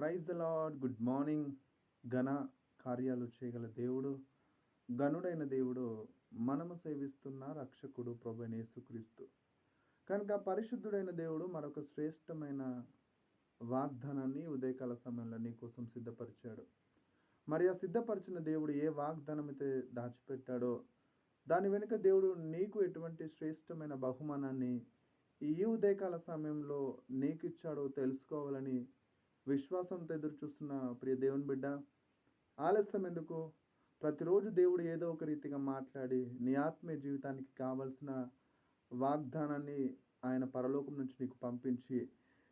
Praise the lord. Good morning. ఘన కార్యాలు చేయగల దేవుడు, గనుడైన దేవుడు, మనము సేవిస్తున్న రక్షకుడు ప్రభువైన యేసుక్రీస్తు. కనుక పరిశుద్ధుడైన దేవుడు మరొక శ్రేష్టమైన వాగ్దానాన్ని ఉదయకాల సమయంలో నీ కోసం సిద్ధపరిచాడు. మరి ఆ సిద్ధపరిచిన దేవుడు ఏ వాగ్దానం అయితే దాచిపెట్టాడో దాని వెనుక దేవుడు నీకు ఎటువంటి శ్రేష్టమైన బహుమానాన్ని ఈ ఉదయకాల సమయంలో నీకు ఇచ్చాడో తెలుసుకోవాలని విశ్వాసంతో ఎదురు చూస్తున్న ప్రియ దేవుని బిడ్డ, ఆలస్యం ఎందుకు? ప్రతిరోజు దేవుడు ఏదో ఒక రీతిగా మాట్లాడి నీ ఆత్మీయ జీవితానికి కావలసిన వాగ్దానాన్ని ఆయన పరలోకం నుంచి నీకు పంపించి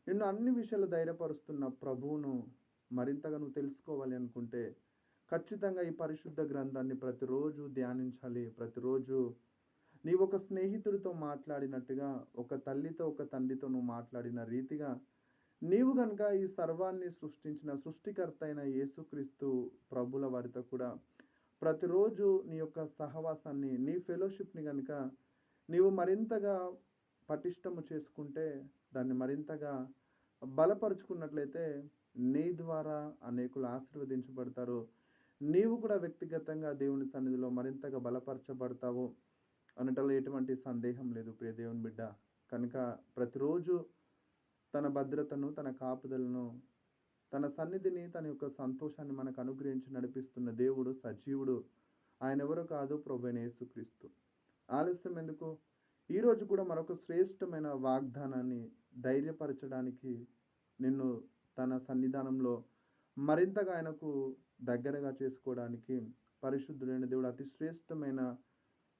నిన్ను అన్ని విషయాలు ధైర్యపరుస్తున్న ప్రభువును మరింతగా నువ్వు తెలుసుకోవాలి అనుకుంటే ఖచ్చితంగా ఈ పరిశుద్ధ గ్రంథాన్ని ప్రతిరోజు ధ్యానించాలి. ప్రతిరోజు నీవు ఒక స్నేహితుడితో మాట్లాడినట్టుగా, ఒక తల్లితో ఒక తండ్రితో నువ్వు మాట్లాడిన రీతిగా నీవు గనుక ఈ సర్వాన్ని సృష్టించిన సృష్టికర్త అయిన యేసుక్రీస్తు ప్రభుల వారితో కూడా ప్రతిరోజు నీ యొక్క సహవాసాన్ని, నీ ఫెలోషిప్ని కనుక నీవు మరింతగా పటిష్టము చేసుకుంటే, దాన్ని మరింతగా బలపరుచుకున్నట్లయితే నీ ద్వారా అనేకులు ఆశీర్వదించబడతారు. నీవు కూడా వ్యక్తిగతంగా దేవుని సన్నిధిలో మరింతగా బలపరచబడతావు అనటంలో ఎటువంటి సందేహం లేదు ప్రియ దేవుని బిడ్డ. కనుక ప్రతిరోజు తన భద్రతను, తన కాపుదలను, తన సన్నిధిని, తన యొక్క సంతోషాన్ని మనకు అనుగ్రహించి నడిపిస్తున్న దేవుడు సజీవుడు. ఆయన ఎవరో కాదు, ప్రభువైన యేసుక్రీస్తు. ఆలస్యం ఎందుకు? ఈరోజు కూడా మరొక శ్రేష్టమైన వాగ్దానాన్ని ధైర్యపరచడానికి, నిన్ను తన సన్నిధానంలో మరింతగా ఆయనకు దగ్గరగా చేసుకోవడానికి పరిశుద్ధుడైన దేవుడు అతి శ్రేష్టమైన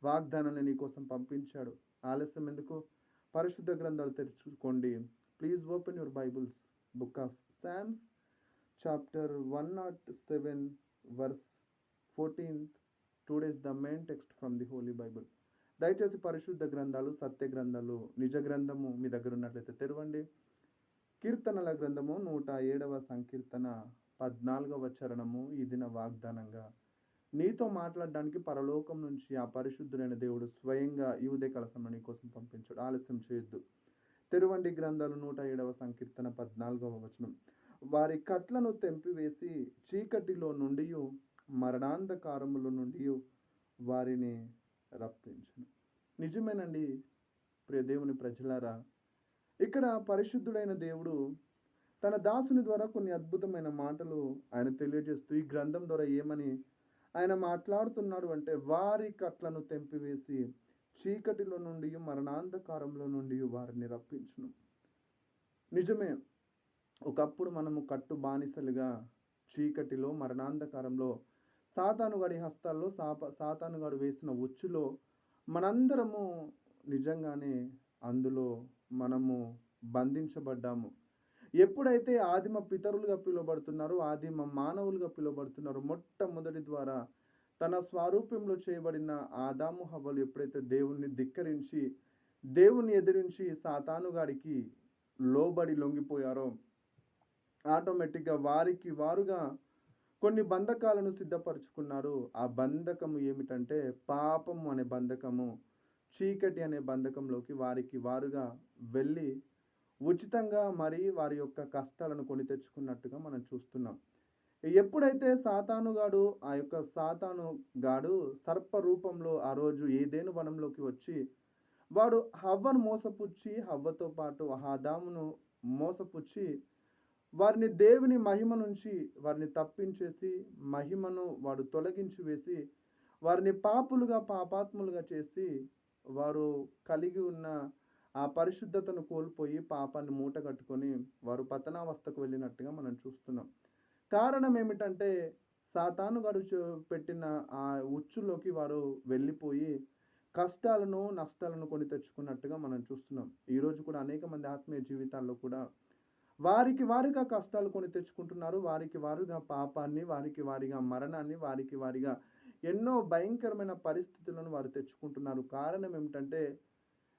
వాగ్దానాన్ని నీ కోసం పంపించాడు. ఆలస్యం ఎందుకు? పరిశుద్ధ గ్రంథాలు తెరుచుకోండి. Please open your Bibles, book of Psalms, chapter 107, verse 14. Today is the main text from the Holy Bible. దయచేసి పరిశుద్ధ గ్రంథాలు, సత్య గ్రంథాలు, నిజ గ్రంథము మీ దగ్గర ఉన్నట్లయితే తెరవండి. కీర్తనల గ్రంథము 107వ సంకీర్తన 14వ చరణము ఈ దిన వాగ్దానంగా నీతో మాట్లాడడానికి పరలోకం నుంచి ఆ పరిశుద్ధుడైన దేవుడు స్వయంగా ఈ ఉదయకాల సమయం నీ కోసం పంపించాడు. ఆలస్యం చేయొద్దు. తెరువండి గ్రంథాలు 107వ సంకీర్తన 14వ వచనం. వారి కట్లను తెంపివేసి చీకటిలో నుండి మరణాంధకారముల నుండి వారిని రప్పించును. నిజమేనండి ప్రియ దేవుని ప్రజలారా, ఇక్కడ పరిశుద్ధుడైన దేవుడు తన దాసుని ద్వారా కొన్ని అద్భుతమైన మాటలు ఆయన తెలియజేస్తూ ఈ గ్రంథం ద్వారా ఏమని ఆయన మాట్లాడుతున్నాడు అంటే, వారి కట్లను తెంపివేసి చీకటిలో నుండి మరణాంధకారంలో నుండి వారిని రప్పించును. నిజమే, ఒకప్పుడు మనము కట్టు బానిసలుగా చీకటిలో మరణాంధకారంలో సాతానుగాడి హస్తాల్లో సాతానుగాడు వేసిన ఉచ్చులో మనందరము నిజంగానే అందులో మనము బంధించబడ్డాము. ఎప్పుడైతే ఆదిమ పితరులుగా పిలువబడుతున్నారో, ఆదిమ మానవులుగా పిలువబడుతున్నారో, మొట్టమొదటి ద్వారా తన స్వరూపంలో చేయబడిన ఆదాము హవ్వలు ఎప్పుడైతే దేవుణ్ణి ధిక్కరించి, దేవుణ్ణి ఎదిరించి సాతానుగాడికి లోబడి లొంగిపోయారో, ఆటోమేటిక్గా వారికి వారుగా కొన్ని బంధకాలను సిద్ధపరచుకున్నారు. ఆ బంధకము ఏమిటంటే పాపము అనే బంధకము, చీకటి అనే బంధకంలోకి వారికి వారుగా వెళ్ళి ఉచితంగా మరి వారి యొక్క కష్టాలను కొని తెచ్చుకున్నట్టుగా మనం చూస్తున్నాం. ఎప్పుడైతే సాతానుగాడు సర్ప రూపంలో ఆ రోజు ఏదెను వనంలోకి వచ్చి వాడు హవ్వను మోసపుచ్చి, హవ్వతో పాటు ఆదామును మోసపుచ్చి వారిని దేవుని మహిమ నుంచి వారిని తప్పించేసి, మహిమను వాడు తొలగించి వేసి వారిని పాపాత్ములుగా చేసి వారు కలిగి ఉన్న ఆ పరిశుద్ధతను కోల్పోయి పాపాన్ని మూట కట్టుకొని వారు పతనావస్థకు వెళ్ళినట్టుగా మనం చూస్తున్నాం. కారణం ఏమిటంటే సాతానుగాడు పెట్టిన ఆ ఉచ్చులోకి వారు వెళ్ళిపోయి కష్టాలను, నష్టాలను కొని తెచ్చుకున్నట్టుగా మనం చూస్తున్నాం. ఈరోజు కూడా అనేక మంది ఆత్మీయ జీవితాల్లో కూడా వారికి వారిగా కష్టాలు కొని తెచ్చుకుంటున్నారు. వారికి వారుగా పాపాన్ని, వారికి వారిగా మరణాన్ని, వారికి వారిగా ఎన్నో భయంకరమైన పరిస్థితులను వారు తెచ్చుకుంటున్నారు. కారణం ఏమిటంటే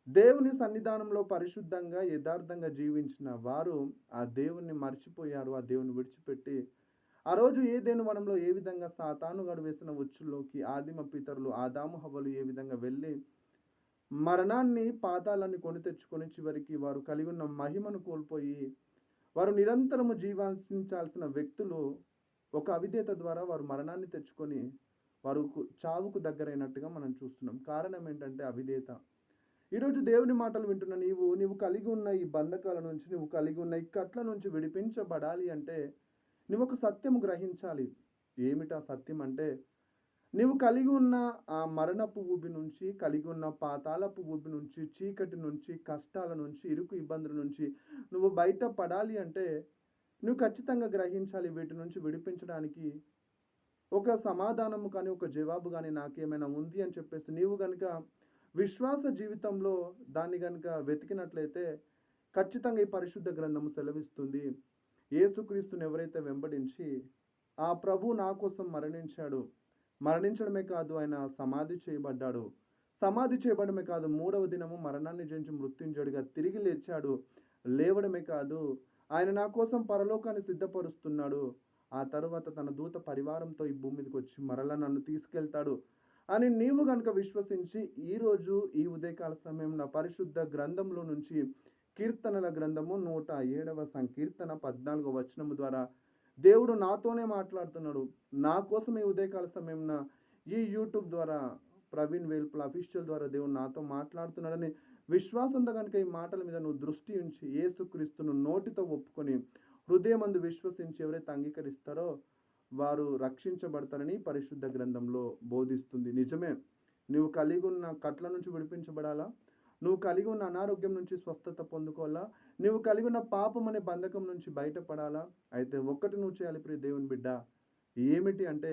దేవుని సన్నిధానంలో పరిశుద్ధంగా, యథార్థంగా జీవించిన వారు ఆ దేవుణ్ణి మర్చిపోయారు. ఆ దేవుని విడిచిపెట్టి ఆ రోజు ఏదెను వనంలో ఏ విధంగా సాతానుగాడు వేసిన ఉచ్చులోకి ఆదిమ పితరులు ఆదాము హవ్వలు ఏ విధంగా వెళ్ళి మరణాన్ని, పాతాళాన్ని కొని తెచ్చుకొని చివరికి వారు కలిగి ఉన్న మహిమను కోల్పోయి వారు నిరంతరము జీవించాల్సిన వ్యక్తులు ఒక అవిధేయత ద్వారా వారు మరణాన్ని తెచ్చుకొని వారు చావుకు దగ్గరైనట్టుగా మనం చూస్తున్నాం. కారణం ఏంటంటే అవిధేయత. ఈరోజు దేవుని మాటలు వింటున్న నీవు కలిగి ఉన్న ఈ బంధకాల నుంచి, నువ్వు కలిగి ఉన్న ఈ కట్ల నుంచి విడిపించబడాలి అంటే నువ్వొక సత్యము గ్రహించాలి. ఏమిటా సత్యం అంటే, నీవు కలిగి ఉన్న ఆ మరణపు ఊబి నుంచి, కలిగి ఉన్న పాతాళపు ఊబి నుంచి, చీకటి నుంచి, కష్టాల నుంచి, ఇరుకు ఇబ్బందుల నుంచి నువ్వు బయట పడాలి అంటే, నువ్వు ఖచ్చితంగా గ్రహించాలి వీటి నుంచి విడిపించడానికి ఒక సమాధానము కానీ, ఒక జవాబు గానీ నాకేమైనా ఉంది అని చెప్పేసి నీవు గనుక విశ్వాస జీవితంలో దాన్ని గనుక వెతికినట్లయితే ఖచ్చితంగా ఈ పరిశుద్ధ గ్రంథము సెలవిస్తుంది. యేసుక్రీస్తుని ఎవరైతే వెంబడించి ఆ ప్రభు నా కోసం మరణించాడు. మరణించడమే కాదు ఆయన సమాధి చేయబడ్డాడు. సమాధి చేయబడమే కాదు మూడవ దినము మరణాన్ని జయించి మృత్యుంజయుడిగా తిరిగి లేచాడు. లేవడమే కాదు ఆయన నా కోసం పరలోకాన్ని సిద్ధపరుస్తున్నాడు. ఆ తరువాత తన దూత పరివారంతో ఈ భూమి మీదకొచ్చి మరలా నన్ను తీసుకెళ్తాడు అని నీవు గనుక విశ్వసించి ఈరోజు ఈ ఉదయకాల సమయంలో పరిశుద్ధ గ్రంథంలో నుంచి కీర్తనల గ్రంథము 107వ సంకీర్తన 14వ వచనము ద్వారా దేవుడు నాతోనే మాట్లాడుతున్నాడు. నా కోసం ఈ ఉదయకాల సమయంన ఈ యూట్యూబ్ ద్వారా ప్రవీణ్ వేల్పుల అఫీషియల్ ద్వారా దేవుడు నాతో మాట్లాడుతున్నాడని విశ్వాసంతో కనుక ఈ మాటల మీద నువ్వు దృష్టి ఉంచి యేసుక్రీస్తును నోటితో ఒప్పుకొని హృదయమందు విశ్వసించి ఎవరైతే అంగీకరిస్తారో వారు రక్షించబడతారని పరిశుద్ధ గ్రంథంలో బోధిస్తుంది. నిజమే, నువ్వు కలిగి ఉన్న కట్ల నుంచి విడిపించబడాలా, నువ్వు కలిగి ఉన్న అనారోగ్యం నుంచి స్వస్థత పొందుకోవాలా, నువ్వు కలిగి ఉన్న పాపం అనే బంధకం నుంచి బయటపడాలా, అయితే ఒక్కటి నువ్వు చేయాలి ప్రియ దేవుని బిడ్డ. ఏమిటి అంటే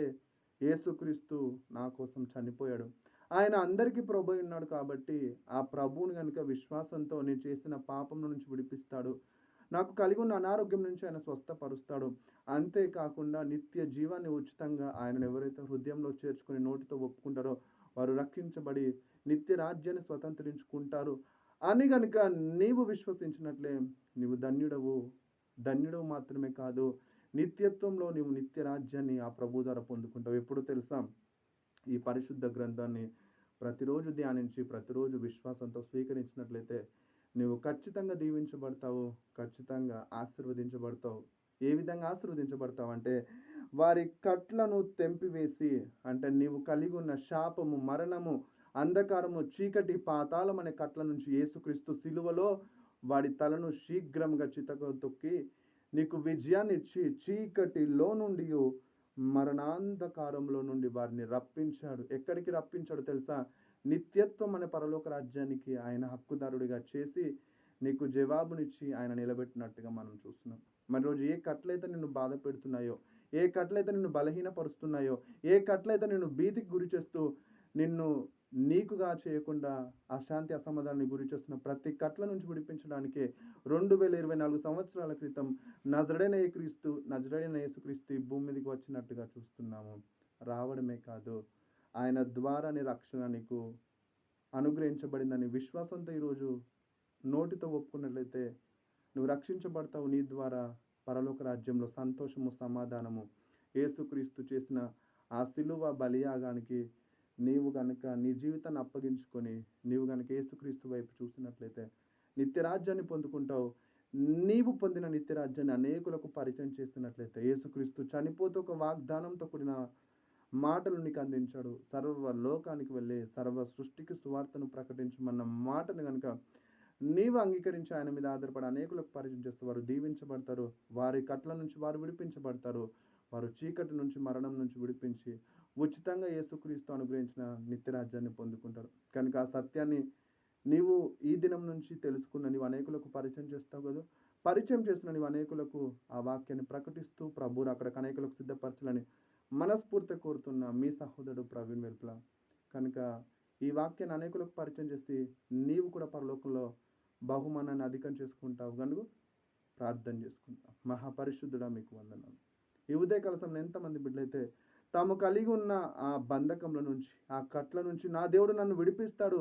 యేసుక్రీస్తు నా కోసం చనిపోయాడు. ఆయన అందరికీ ప్రభువై ఉన్నాడు కాబట్టి ఆ ప్రభువుని గనుక విశ్వాసంతో నేను చేసిన పాపం నుంచి విడిపిస్తాడు. నాకు కలిగి ఉన్న అనారోగ్యం నుంచి ఆయన స్వస్థపరుస్తాడు. అంతేకాకుండా నిత్య జీవాన్ని ఉచితంగా ఆయనను ఎవరైతే హృదయంలో చేర్చుకొని నోటితో ఒప్పుకుంటారో వారు రక్షించబడి నిత్య రాజ్యాన్ని స్వతంత్రించుకుంటారు అని గనుక నీవు విశ్వసించినట్లే నీవు ధన్యుడవు మాత్రమే కాదు, నిత్యత్వంలో నీవు నిత్య రాజ్యాన్ని ఆ ప్రభు ద్వారా పొందుకుంటావు. ఎప్పుడు తెలుసా? ఈ పరిశుద్ధ గ్రంథాన్ని ప్రతిరోజు ధ్యానించి ప్రతిరోజు విశ్వాసంతో స్వీకరించినట్లయితే నువ్వు ఖచ్చితంగా దీవించబడతావు, ఖచ్చితంగా ఆశీర్వదించబడతావు. ఏ విధంగా ఆశీర్వదించబడతావు అంటే వారి కట్లను తెంపివేసి, అంటే నీవు కలిగి ఉన్న శాపము, మరణము, అంధకారము, చీకటి, పాతాళం అనే కట్ల నుంచి యేసుక్రీస్తు సిలువలో వాడి తలను శీఘ్రంగా చితక తొక్కి నీకు విజయాన్ని ఇచ్చి చీకటిలో నుండి మరణాంధకారంలో నుండి వారిని రప్పించాడు. ఎక్కడికి రప్పించాడు తెలుసా? నిత్యత్వం అనే పరలోక రాజ్యానికి ఆయన హక్కుదారుడిగా చేసి నీకు జవాబునిచ్చి ఆయన నిలబెట్టినట్టుగా మనం చూస్తున్నాం. మరి రోజు ఏ కట్లయితే నిన్ను బాధ పెడుతున్నాయో, ఏ కట్లయితే నిన్ను బలహీనపరుస్తున్నాయో, ఏ కట్లయితే నిన్ను భీతికి గురి చేస్తూ నిన్ను నీకుగా చేయకుండా అశాంతి అసమాధానాన్ని గురి చేస్తున్న ప్రతి కట్ల నుంచి విడిపించడానికే 2024 సంవత్సరాల క్రితం నజరేడైన యేసుక్రీస్తు ఈ భూమి మీదకి వచ్చినట్టుగా చూస్తున్నాము. రావడమే కాదు ఆయన ద్వారానే రక్షణ నీకు అనుగ్రహించబడిందని విశ్వాసంతో ఈరోజు నోటితో ఒప్పుకున్నట్లయితే నువ్వు రక్షించబడతావు. నీ ద్వారా పరలోక రాజ్యంలో సంతోషము, సమాధానము, యేసుక్రీస్తు చేసిన ఆ సిలువ బలియాగానికి నీవు గనుక నీ జీవితాన్ని అప్పగించుకొని నీవు గనుక యేసుక్రీస్తు వైపు చూసినట్లయితే నిత్యరాజ్యాన్ని పొందుకుంటావు. నీవు పొందిన నిత్యరాజ్యాన్ని అనేకులకు పరిచయం చేసినట్లయితే యేసుక్రీస్తు చనిపోతూ ఒక వాగ్దానంతో కూడిన మాటలు నీకు అందించాడు. సర్వ లోకానికి వెళ్ళి సర్వ సృష్టికి సువార్తను ప్రకటించమన్న మాటను కనుక నీవు అంగీకరించి ఆయన మీద ఆధారపడి అనేకులకు పరిచయం చేస్తూ వారు దీవించబడతారు. వారి కట్ల నుంచి వారు విడిపించబడతారు. వారు చీకటి నుంచి, మరణం నుంచి విడిపించి ఉచితంగా యేసుక్రీస్తు అనుగ్రహించిన నిత్యరాజ్యాన్ని పొందుకుంటారు. కనుక ఆ సత్యాన్ని నీవు ఈ దినం నుంచి తెలుసుకున్న నీవు అనేకులకు పరిచయం చేస్తావు కదా. పరిచయం చేసిన నీవు అనేకులకు ఆ వాక్యాన్ని ప్రకటిస్తూ ప్రభువును అక్కడికి అనేకులకు సిద్ధపరచాలని మనస్ఫూర్తిగా కోరుతున్న మీ సహోదరుడు ప్రవీణ్ వెల్పుల. కనుక ఈ వాక్యాన్ని అనేకులకు పరిచయం చేసి నీవు కూడా పరలోకంలో బహుమానాన్ని అధికం చేసుకుంటావు కనుక ప్రార్థన చేసుకుంటాం. మహాపరిశుద్ధుడా మీకు వందనాలు. ఈ ఉదయకాల సమయంలో ఎంతమంది బిడ్డలైతే తాము కలిగి ఉన్న ఆ బంధకంలో నుంచి, ఆ కట్ల నుంచి నా దేవుడు నన్ను విడిపిస్తాడు,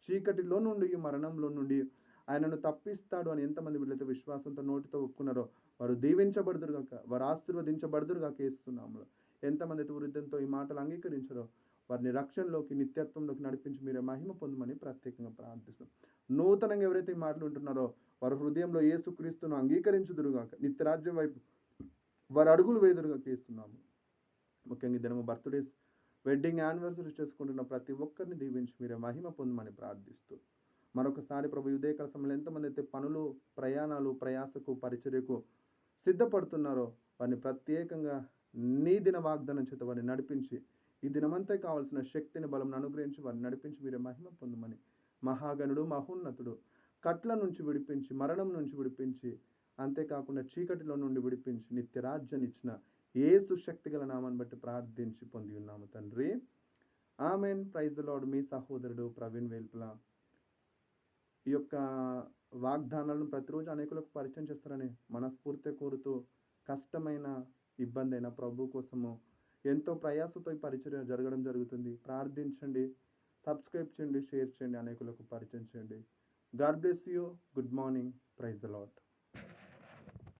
చీకటిలో నుండి, మరణంలో నుండి ఆయనను తప్పిస్తాడు అని ఎంతమంది బిడ్డలైతే విశ్వాసంతో నోటితో ఒప్పుకున్నారో వారు దీవించబడుదురు గాక, వారు ఆశీర్వదించబడుదురు గాక యేసునామములో. ఎంతమంది అయితే వృద్ధంతో ఈ మాటలు అంగీకరించారో వారిని రక్షణలోకి, నిత్యత్వంలోకి నడిపించి మీరే మహిమ పొందమని ప్రత్యేకంగా ప్రార్థిస్తున్నాం. నూతనంగా ఎవరైతే ఈ మాటలు వింటున్నారో వారి హృదయంలో యేసుక్రీస్తును అంగీకరించుదురుగాక. నిత్యరాజ్యం వైపు వారి అడుగులు వేయుదురుగాక చేస్తున్నాము. ముఖ్యంగా ఈ దినము బర్త్‌డేస్, వెడ్డింగ్ యానివర్సరీ చేసుకుంటున్న ప్రతి ఒక్కరిని దీవించి మీరే మహిమ పొందమని ప్రార్థిస్తూ, మరొకసారి ప్రభు ఈ ఉదయకాల సమయంలో ఎంతమందైతే పనులు, ప్రయాణాలు, ప్రయాసకు, పరిచర్యకు సిద్ధపడుతున్నారో వారిని ప్రత్యేకంగా నీ దిన వాగ్దానం చేత వారిని నడిపించి, ఈ దినమంతా కావాల్సిన శక్తిని, బలమును అనుగ్రహించి వారిని నడిపించి మీరే మహిమ పొందమని, మహాగణుడు, మహోన్నతుడు, కట్ల నుంచి విడిపించి, మరణం నుంచి విడిపించి, అంతేకాకుండా చీకటిలో నుండి విడిపించి నిత్యరాజ్యాన్నిచ్చిన యేసు శక్తిగల నామాన్ని బట్టి ప్రార్థించి పొంది ఉన్నాము తండ్రి. ఆమెన్. Praise the lord. మీ సహోదరుడు ప్రవీణ్ వేల్పుల. ఈ యొక్క వాగ్దానాలను ప్రతిరోజు అనేకులకు పరిచయం చేస్తారని మనస్ఫూర్తిగా కోరుతూ, కష్టమైన, ఇబ్బందైన ప్రభు కోసము ఎంతో ప్రయాసతో ఈ పరిచర్య జరగడం జరుగుతుంది. ప్రార్థించండి, సబ్స్క్రైబ్ చేయండి, షేర్ చేయండి, అనేకులకు పరిచయం చేయండి. God bless you. Good morning. Praise the lord.